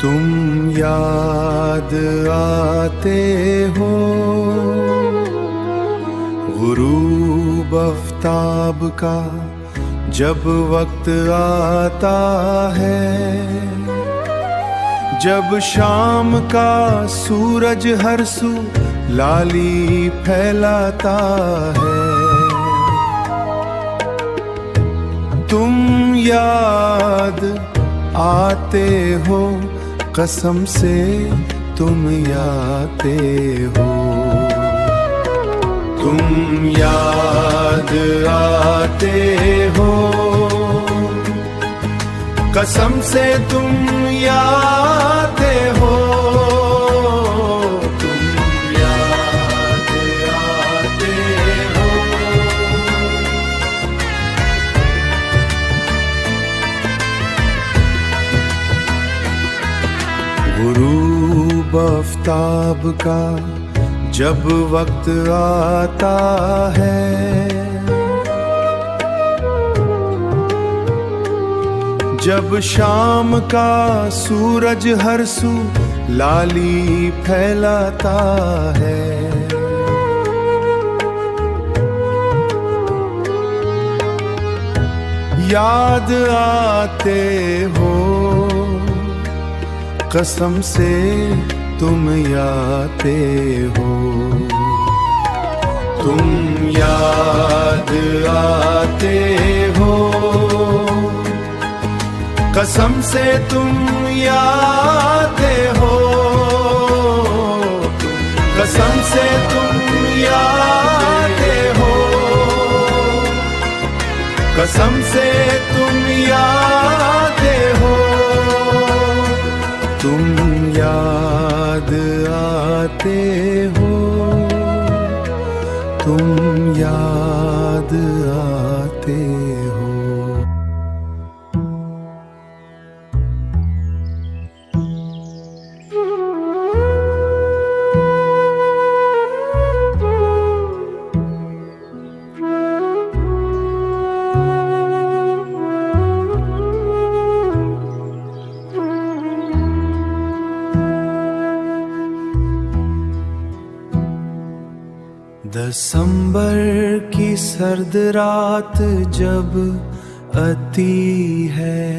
तुम याद आते हो, गुरूब आफ्ताब का जब वक्त आता है, जब शाम का सूरज हर सू लाली फैलाता है। तुम याद आते हो, कसम से तुम आते हो। तुम याद आते हो, कसम से तुम आते हो। तुम याद आते हो। गुरूब आफ्ताब का जब वक्त आता है, जब शाम का सूरज हर सू लाली फैलाता है। याद आते हो, कसम से तुम आते हो। तुम याद आते हो, कसम से तुम आते हो। कसम से तुम आते हो, कसम से तुम आते हो। तुम याद आते हो, तुम याद आते हो। दिसंबर की सर्द रात जब आती है,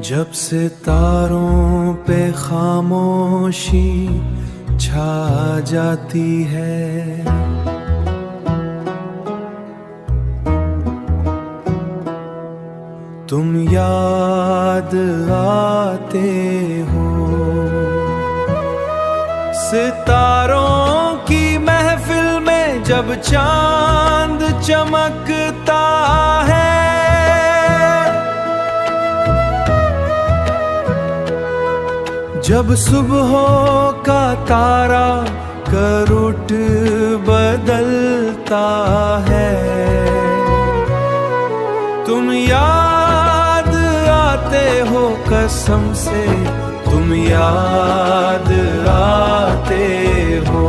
जब सितारों पे खामोशी छा जाती है, तुम याद आते हो। सितारों की महफिल में जब चांद चमकता है, जब सुबह का तारा करुट बदलता है, तुम याद आते हो, कसम से तुम याद आते हो।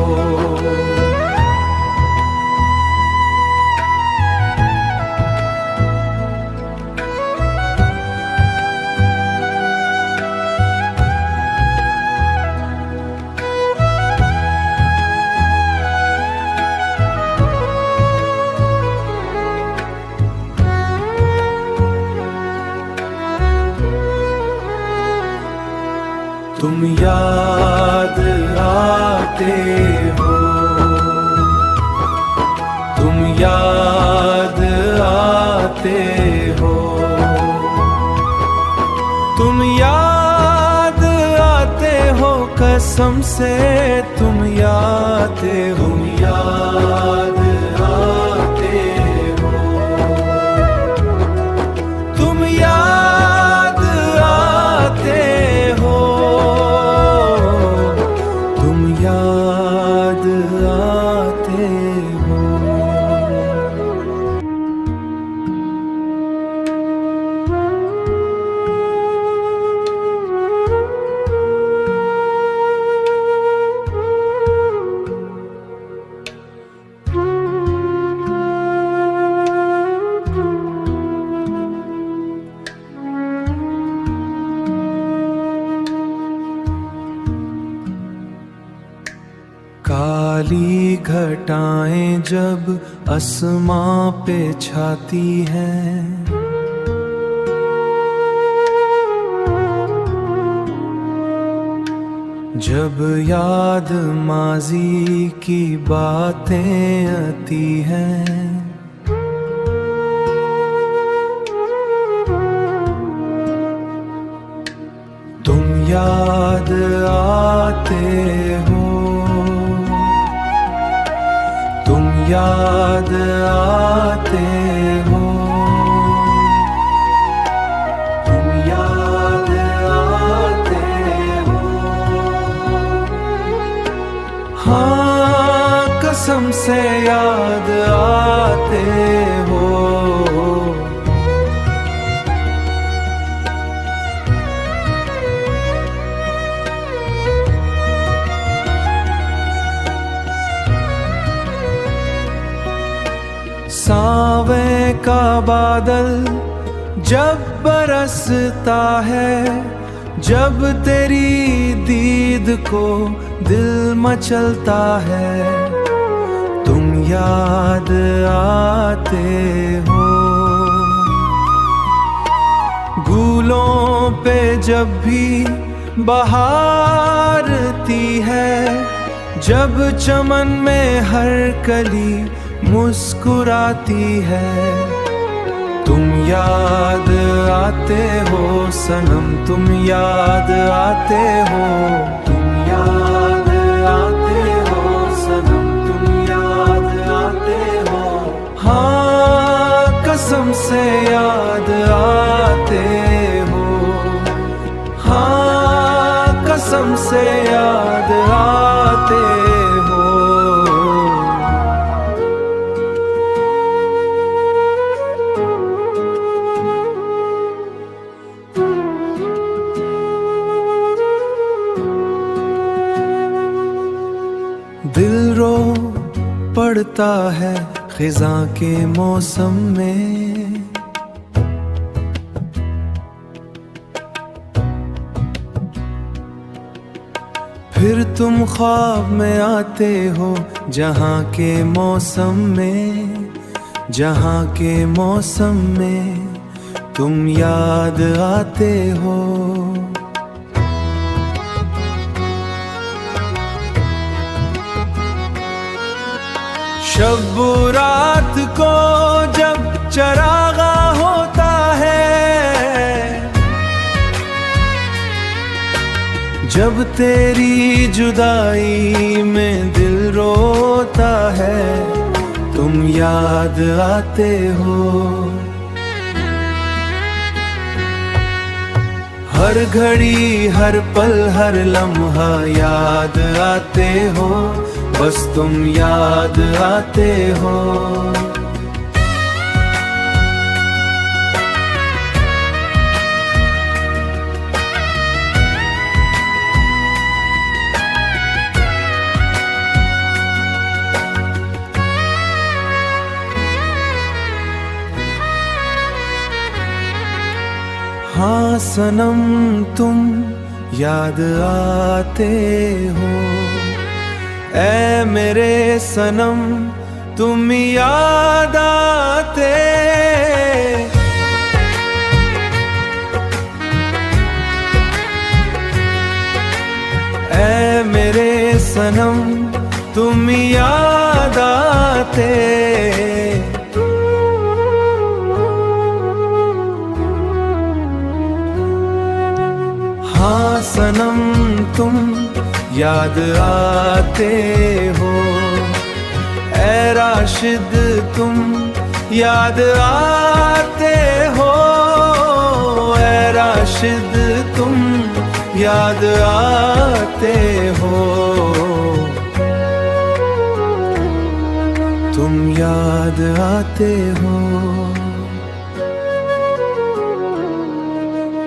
तुम याद आते हो, तुम याद आते हो। तुम याद आते हो, कसम से तुम आते हो। याद आते हो, तुम याद आते हो। याद आते हो। काली घटाएं जब आसमां पे छाती हैं, जब याद माजी की बातें आती हैं, तुम याद आते हो, तुम याद आते हो, तुम याद आते हो। हाँ कसम से याद आते हो। सावे का बादल जब बरसता है, जब तेरी दीद को दिल मचलता है, तुम याद आते हो। गूलों पे जब भी बहारती है, जब चमन में हर कली मुस्कुराती है, तुम याद आते हो सनम, तुम याद आते हो, तुम याद आते हो सनम, तुम याद आते हो। हाँ कसम से याद आते हो, हाँ कसम से याद आते हो। दिल रो पड़ता है खिज़ां के मौसम में, फिर तुम ख्वाब में आते हो जहां के मौसम में, जहां के मौसम में तुम याद आते हो। शब रात को जब चरागा होता है, जब तेरी जुदाई में दिल रोता है, तुम याद आते हो। हर घड़ी हर पल हर लम्हा याद आते हो, बस तुम याद आते हो। हाँ सनम तुम याद आते हो, ऐ मेरे सनम तुम याद आते। ऐ मेरे सनम तुम याद आते। हाँ सनम तुम याद आते हो, ऐ राशिद तुम याद आते हो, ऐ राशिद तुम याद आते हो। तुम याद आते हो,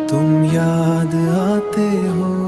तुम याद आते हो।